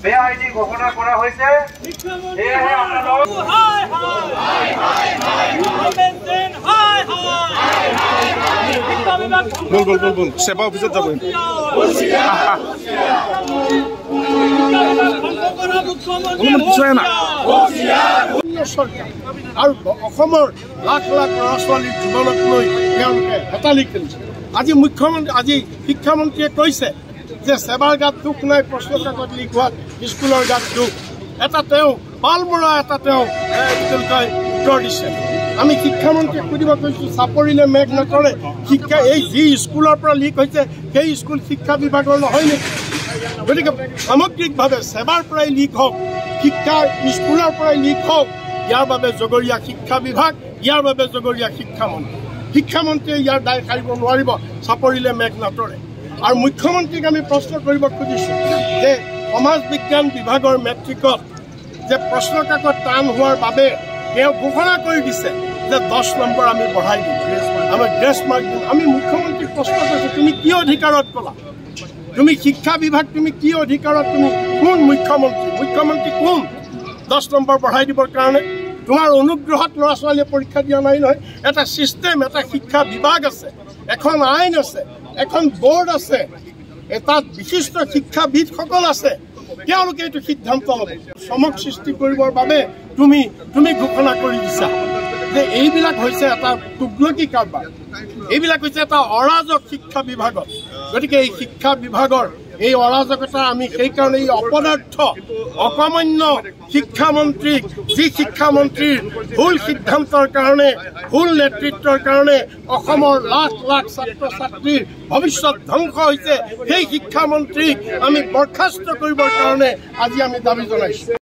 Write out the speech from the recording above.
বেয়া আইনি ঘোষণা কৰা হৈছে। এয়াহে আপোনালোক বল সেবা অফিসত যাব আৰু অসমৰ লাখ লাখ ল'ৰা ছোৱালীৰ জীৱনক লৈ তেওঁলোকে হেতালি খেলিছে। আজি শিক্ষামন্ত্ৰীয়ে কৈছে যে সেৱাৰ গাত দুখ নাই, প্ৰশ্ন কাকত লিক হোৱাত স্কুলৰ গাত দুখ। এটা তেওঁ পালমৰা এটা তেওঁ উত্তৰ দিছে। আমি শিক্ষামন্ত্ৰীক সুধিব কৈছোঁ, চাপৰিলে মেঘ নকৰে। শিক্ষা এই যি স্কুলৰ পৰা লিক হৈছে সেই স্কুল শিক্ষা বিভাগৰ নহয় নেকি? গতিকে সামগ্ৰিকভাৱে সেৱাৰ পৰাই লিক হওক, শিক্ষা স্কুলৰ পৰাই লিক হওক, ইয়াৰ বাবে জগৰীয়া শিক্ষা বিভাগ, ইয়াৰ বাবে জগৰীয়া শিক্ষামন্ত্ৰীয়ে ইয়াৰ দায় সাৰিব নোৱাৰিব। চাপৰিলে মেঘ নতৰে। আৰু মুখ্যমন্ত্ৰীক আমি প্ৰশ্ন কৰিব খুজিছোঁ যে সমাজ বিজ্ঞান বিভাগৰ মেট্ৰিকত যে প্ৰশ্ন কাকত টান হোৱাৰ বাবে তেওঁ ঘোষণা কৰি দিছে যে 10 নম্বৰ আমি বঢ়াই দিম, আমি গ্ৰেছ মাৰ্ক দিম। আমি মুখ্যমন্ত্ৰীক প্ৰশ্ন কৰিছোঁ, তুমি কি অধিকাৰত ক'লা? তুমি শিক্ষা বিভাগ, তুমি কি অধিকাৰত? তুমি কোন মুখ্যমন্ত্ৰী কোন 10 নম্বৰ বঢ়াই দিবৰ কাৰণে? তোমাৰ অনুগ্ৰহত ল'ৰা ছোৱালীয়ে পৰীক্ষা দিয়া নাই নহয়। এটা ছিষ্টেম, এটা শিক্ষা বিভাগ আছে, এখন আইন আছে, এখন বোৰ্ড আছে, তাত বিশিষ্ট শিক্ষাবিদসকল আছে। তেওঁলোকে এইটো সিদ্ধান্ত ল'ব। চমক সৃষ্টি কৰিবৰ বাবে তুমি ঘোষণা কৰি দিছা যে এইবিলাক হৈছে এটা তুগলকি কাৰবাৰ, এইবিলাক হৈছে এটা অৰাজক শিক্ষা বিভাগত। গতিকে এই শিক্ষা বিভাগৰ এই অৰাজকতা আমি সেইকাৰণে এই অপদাৰ্থ অকমান্য শিক্ষামন্ত্ৰীক, যি শিক্ষামন্ত্ৰীৰ ভুল সিদ্ধান্তৰ কাৰণে, ভুল নেতৃত্বৰ কাৰণে অসমৰ লাখ লাখ ছাত্ৰ ছাত্ৰীৰ ভৱিষ্যত ধ্বংস হৈছে, সেই শিক্ষামন্ত্ৰীক আমি বৰ্খাস্ত কৰিবৰ কাৰণে আজি আমি দাবী জনাইছোঁ।